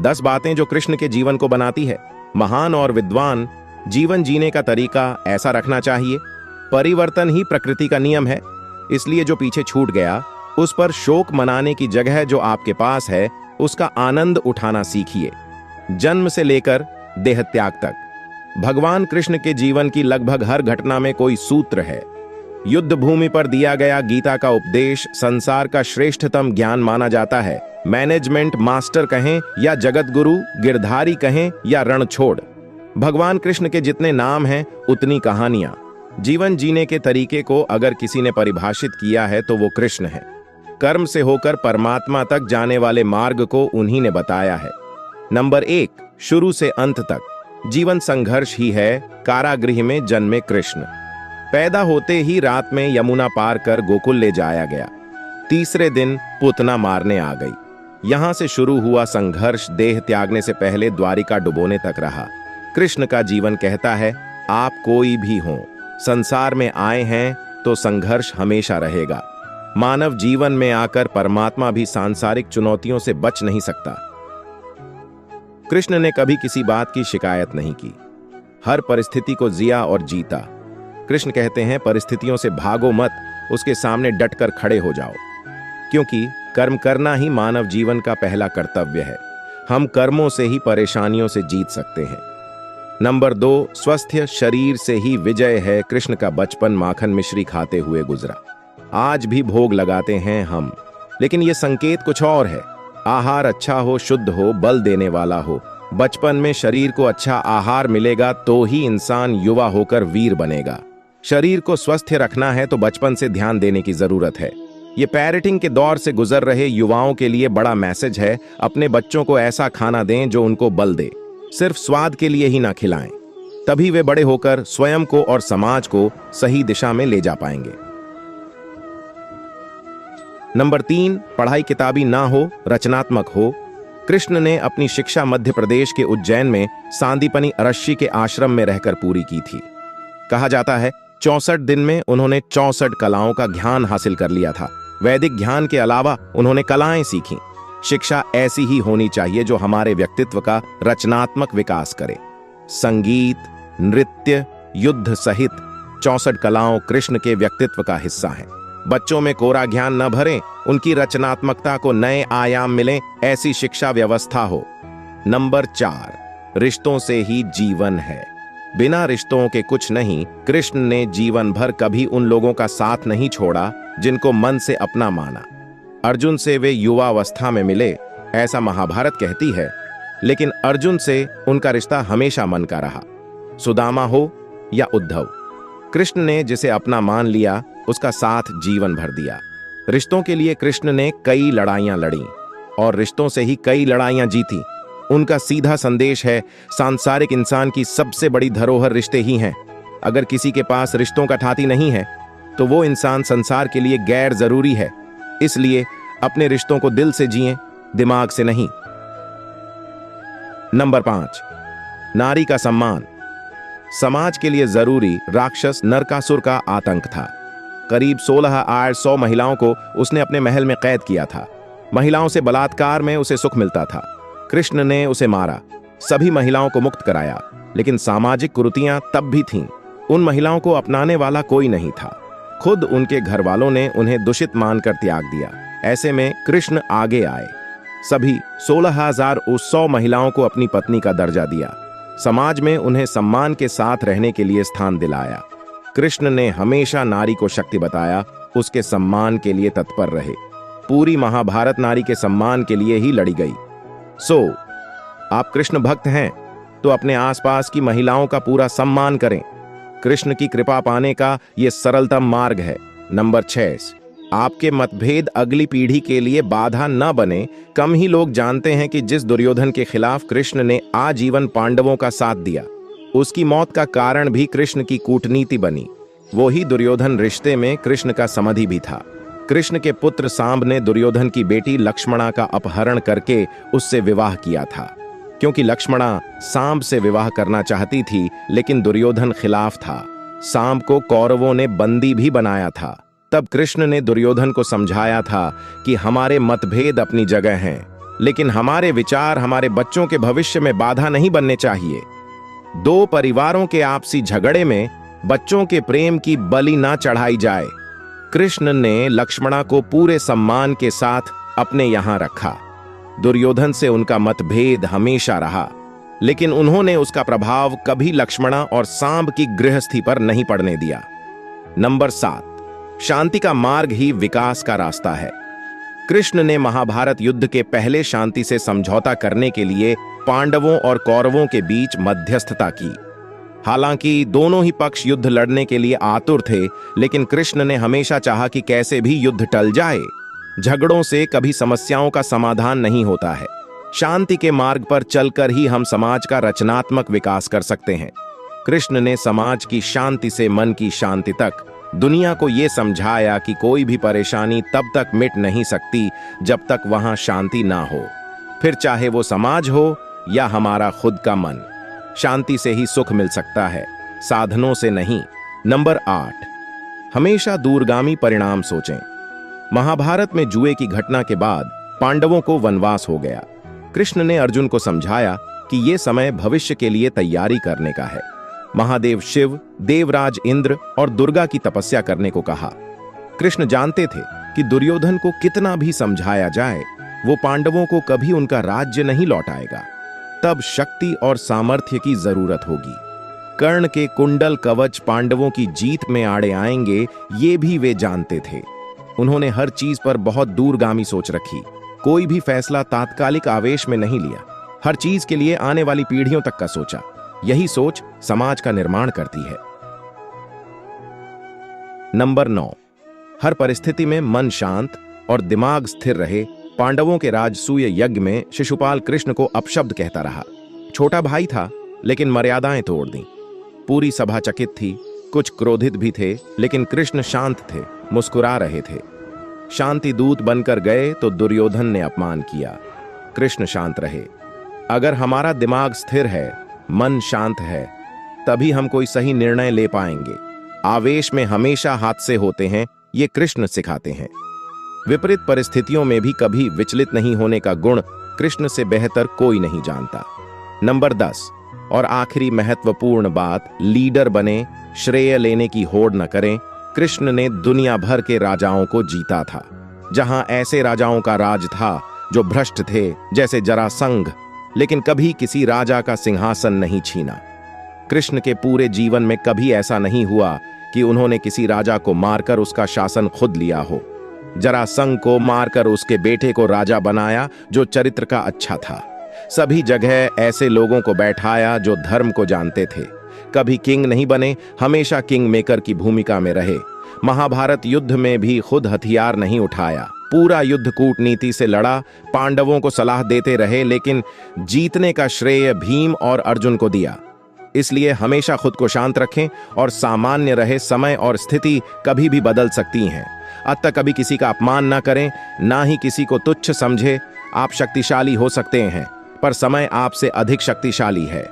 10 बातें जो कृष्ण के जीवन को बनाती है। महान और विद्वान जीवन जीने का तरीका ऐसा रखना चाहिए। परिवर्तन ही प्रकृति का नियम है, इसलिए जो पीछे छूट गया उस पर शोक मनाने की जगह जो आपके पास है उसका आनंद उठाना सीखिए। जन्म से लेकर देह त्याग तक भगवान कृष्ण के जीवन की लगभग हर घटना में कोई सूत्र है। युद्ध भूमि पर दिया गया गीता का उपदेश संसार का श्रेष्ठतम ज्ञान माना जाता है। मैनेजमेंट मास्टर कहें या जगत गुरु, गिरधारी कहें या रणछोड़, भगवान कृष्ण के जितने नाम हैं उतनी कहानियां। जीवन जीने के तरीके को अगर किसी ने परिभाषित किया है तो वो कृष्ण है। कर्म से होकर परमात्मा तक जाने वाले मार्ग को उन्हीं ने बताया है। नंबर 1, शुरू से अंत तक जीवन संघर्ष ही है। कारागृह में जन्मे कृष्ण, पैदा होते ही रात में यमुना पार कर गोकुल ले जाया गया। तीसरे दिन पूतना मारने आ गई। यहां से शुरू हुआ संघर्ष देह त्यागने से पहले द्वारिका डुबोने तक रहा। कृष्ण का जीवन कहता है, आप कोई भी हो, संसार में आए हैं तो संघर्ष हमेशा रहेगा। मानव जीवन में आकर परमात्मा भी सांसारिक चुनौतियों से बच नहीं सकता। कृष्ण ने कभी किसी बात की शिकायत नहीं की, हर परिस्थिति को जिया और जीता। कृष्ण कहते हैं, परिस्थितियों से भागो मत, उसके सामने डटकर खड़े हो जाओ, क्योंकि कर्म करना ही मानव जीवन का पहला कर्तव्य है। हम कर्मों से ही परेशानियों से जीत सकते हैं। नंबर 2, स्वस्थ शरीर से ही विजय है। कृष्ण का बचपन माखन मिश्री खाते हुए गुजरा। आज भी भोग लगाते हैं हम, लेकिन यह संकेत कुछ और है। आहार अच्छा हो, शुद्ध हो, बल देने वाला हो। बचपन में शरीर को अच्छा आहार मिलेगा तो ही इंसान युवा होकर वीर बनेगा। शरीर को स्वस्थ रखना है तो बचपन से ध्यान देने की जरूरत है। ये पेरेंटिंग के दौर से गुजर रहे युवाओं के लिए बड़ा मैसेज है। अपने बच्चों को ऐसा खाना दें जो उनको बल दे, सिर्फ स्वाद के लिए ही ना खिलाएं, तभी वे बड़े होकर स्वयं को और समाज को सही दिशा में ले जा पाएंगे। नंबर 3, पढ़ाई किताबी ना हो, रचनात्मक हो। कृष्ण ने अपनी शिक्षा मध्य प्रदेश के उज्जैन में सांदीपनि ऋषि के आश्रम में रहकर पूरी की थी। कहा जाता है 64 दिन में उन्होंने 64 कलाओं का ज्ञान हासिल कर लिया था। वैदिक ज्ञान के अलावा उन्होंने कलाएं सीखी। शिक्षा ऐसी ही होनी चाहिए जो हमारे व्यक्तित्व का रचनात्मक विकास करे। संगीत, नृत्य, युद्ध सहित 64 कलाओं कृष्ण के व्यक्तित्व का हिस्सा हैं। बच्चों में कोरा ज्ञान न भरें, उनकी रचनात्मकता को नए आयाम मिलें, ऐसी शिक्षा व्यवस्था हो। नंबर 4, रिश्तों से ही जीवन है। बिना रिश्तों के कुछ नहीं। कृष्ण ने जीवन भर कभी उन लोगों का साथ नहीं छोड़ा जिनको मन से अपना माना। अर्जुन से वे युवावस्था में मिले, ऐसा महाभारत कहती है, लेकिन अर्जुन से उनका रिश्ता हमेशा मन का रहा। सुदामा हो या उद्धव, कृष्ण ने जिसे अपना मान लिया उसका साथ जीवन भर दिया। रिश्तों के लिए कृष्ण ने कई लड़ाइयां लड़ी और रिश्तों से ही कई लड़ाइयां जीती। उनका सीधा संदेश है, सांसारिक इंसान की सबसे बड़ी धरोहर रिश्ते ही हैं। अगर किसी के पास रिश्तों का ठाती नहीं है तो वो इंसान संसार के लिए गैर जरूरी है। इसलिए अपने रिश्तों को दिल से जिएं, दिमाग से नहीं। नंबर 5, नारी का सम्मान। समाज के लिए जरूरी राक्षस नरकासुर का आतंक था। करीब 16,800 महिलाओं को उसने अपने महल में कैद किया था। महिलाओं से बलात्कार में उसे सुख मिलता था। कृष्ण ने उसे मारा, सभी महिलाओं को मुक्त कराया, लेकिन सामाजिक कुरीतियां तब भी थीं। उन महिलाओं को अपनाने वाला कोई नहीं था। खुद उनके घर वालों ने उन्हें दूषित मानकर त्याग दिया। ऐसे में कृष्ण आगे आए, सभी 16,100 महिलाओं को अपनी पत्नी का दर्जा दिया। समाज में उन्हें सम्मान के साथ रहने के लिए स्थान दिलाया। कृष्ण ने हमेशा नारी को शक्ति बताया, उसके सम्मान के लिए तत्पर रहे। पूरी महाभारत नारी के सम्मान के लिए ही लड़ी गई। आप कृष्ण भक्त हैं तो अपने आसपास की महिलाओं का पूरा सम्मान करें। कृष्ण की कृपा पाने का यह सरलतम मार्ग है। नंबर 6, आपके मतभेद अगली पीढ़ी के लिए बाधा न बने। कम ही लोग जानते हैं कि जिस दुर्योधन के खिलाफ कृष्ण ने आजीवन पांडवों का साथ दिया, उसकी मौत का कारण भी कृष्ण की कूटनीति बनी। वो ही दुर्योधन रिश्ते में कृष्ण का समधि भी था। कृष्ण के पुत्र सांब ने दुर्योधन की बेटी लक्ष्मणा का अपहरण करके उससे विवाह किया था, क्योंकि लक्ष्मणा सांब से विवाह करना चाहती थी, लेकिन दुर्योधन खिलाफ था। सांब को कौरवों ने बंदी भी बनाया था। तब कृष्ण ने दुर्योधन को समझाया था कि हमारे मतभेद अपनी जगह हैं, लेकिन हमारे विचार हमारे बच्चों के भविष्य में बाधा नहीं बनने चाहिए। दो परिवारों के आपसी झगड़े में बच्चों के प्रेम की बलि ना चढ़ाई जाए। कृष्ण ने लक्ष्मणा को पूरे सम्मान के साथ अपने यहां रखा। दुर्योधन से उनका मतभेद हमेशा रहा, लेकिन उन्होंने उसका प्रभाव कभी लक्ष्मणा और सांब की गृहस्थी पर नहीं पड़ने दिया। नंबर 7, शांति का मार्ग ही विकास का रास्ता है। कृष्ण ने महाभारत युद्ध के पहले शांति से समझौता करने के लिए पांडवों और कौरवों के बीच मध्यस्थता की। हालांकि दोनों ही पक्ष युद्ध लड़ने के लिए आतुर थे, लेकिन कृष्ण ने हमेशा चाहा कि कैसे भी युद्ध टल जाए। झगड़ों से कभी समस्याओं का समाधान नहीं होता है। शांति के मार्ग पर चलकर ही हम समाज का रचनात्मक विकास कर सकते हैं। कृष्ण ने समाज की शांति से मन की शांति तक दुनिया को यह समझाया कि कोई भी परेशानी तब तक मिट नहीं सकती जब तक वहां शांति ना हो, फिर चाहे वो समाज हो या हमारा खुद का मन। शांति से ही सुख मिल सकता है, साधनों से नहीं। नंबर 8, हमेशा दूरगामी परिणाम सोचें। महाभारत में जुए की घटना के बाद पांडवों को वनवास हो गया। कृष्ण ने अर्जुन को समझाया कि यह समय भविष्य के लिए तैयारी करने का है। महादेव शिव, देवराज इंद्र और दुर्गा की तपस्या करने को कहा। कृष्ण जानते थे कि दुर्योधन को कितना भी समझाया जाए, वो पांडवों को कभी उनका राज्य नहीं लौटाएगा। तब शक्ति और सामर्थ्य की जरूरत होगी। कर्ण के कुंडल कवच पांडवों की जीत में आड़े आएंगे, ये भी वे जानते थे। उन्होंने हर चीज पर बहुत दूरगामी सोच रखी। कोई भी फैसला तात्कालिक आवेश में नहीं लिया। हर चीज के लिए आने वाली पीढ़ियों तक का सोचा। यही सोच समाज का निर्माण करती है। नंबर 9, हर परिस्थिति में मन शांत और दिमाग स्थिर रहे। पांडवों के राजसूय यज्ञ में शिशुपाल कृष्ण को अपशब्द कहता रहा। छोटा भाई था, लेकिन मर्यादाएं तोड़ दी। पूरी सभा चकित थी, कुछ क्रोधित भी थे, लेकिन कृष्ण शांत थे, मुस्कुरा रहे थे। शांति दूत बनकर गए तो दुर्योधन ने अपमान किया। कृष्ण शांत रहे। अगर हमारा दिमाग स्थिर है, मन शांत है, तभी हम कोई सही निर्णय ले पाएंगे। आवेश में हमेशा हादसे होते हैं, ये कृष्ण सिखाते हैं। विपरीत परिस्थितियों में भी कभी विचलित नहीं होने का गुण कृष्ण से बेहतर कोई नहीं जानता। नंबर 10 और आखिरी महत्वपूर्ण बात, लीडर बने, श्रेय लेने की होड़ न करें। कृष्ण ने दुनिया भर के राजाओं को जीता था। जहां ऐसे राजाओं का राज था जो भ्रष्ट थे, जैसे जरासंध, लेकिन कभी किसी राजा का सिंहासन नहीं छीना। कृष्ण के पूरे जीवन में कभी ऐसा नहीं हुआ कि उन्होंने किसी राजा को मारकर उसका शासन खुद लिया हो। जरासंध को मारकर उसके बेटे को राजा बनाया जो चरित्र का अच्छा था। सभी जगह ऐसे लोगों को बैठाया जो धर्म को जानते थे। कभी किंग नहीं बने, हमेशा किंग मेकर की भूमिका में रहे। महाभारत युद्ध में भी खुद हथियार नहीं उठाया, पूरा युद्ध कूटनीति से लड़ा। पांडवों को सलाह देते रहे, लेकिन जीतने का श्रेय भीम और अर्जुन को दिया। इसलिए हमेशा खुद को शांत रखें और सामान्य रहे। समय और स्थिति कभी भी बदल सकती हैं। अतः कभी किसी का अपमान ना करें, ना ही किसी को तुच्छ समझे। आप शक्तिशाली हो सकते हैं, पर समय आपसे अधिक शक्तिशाली है।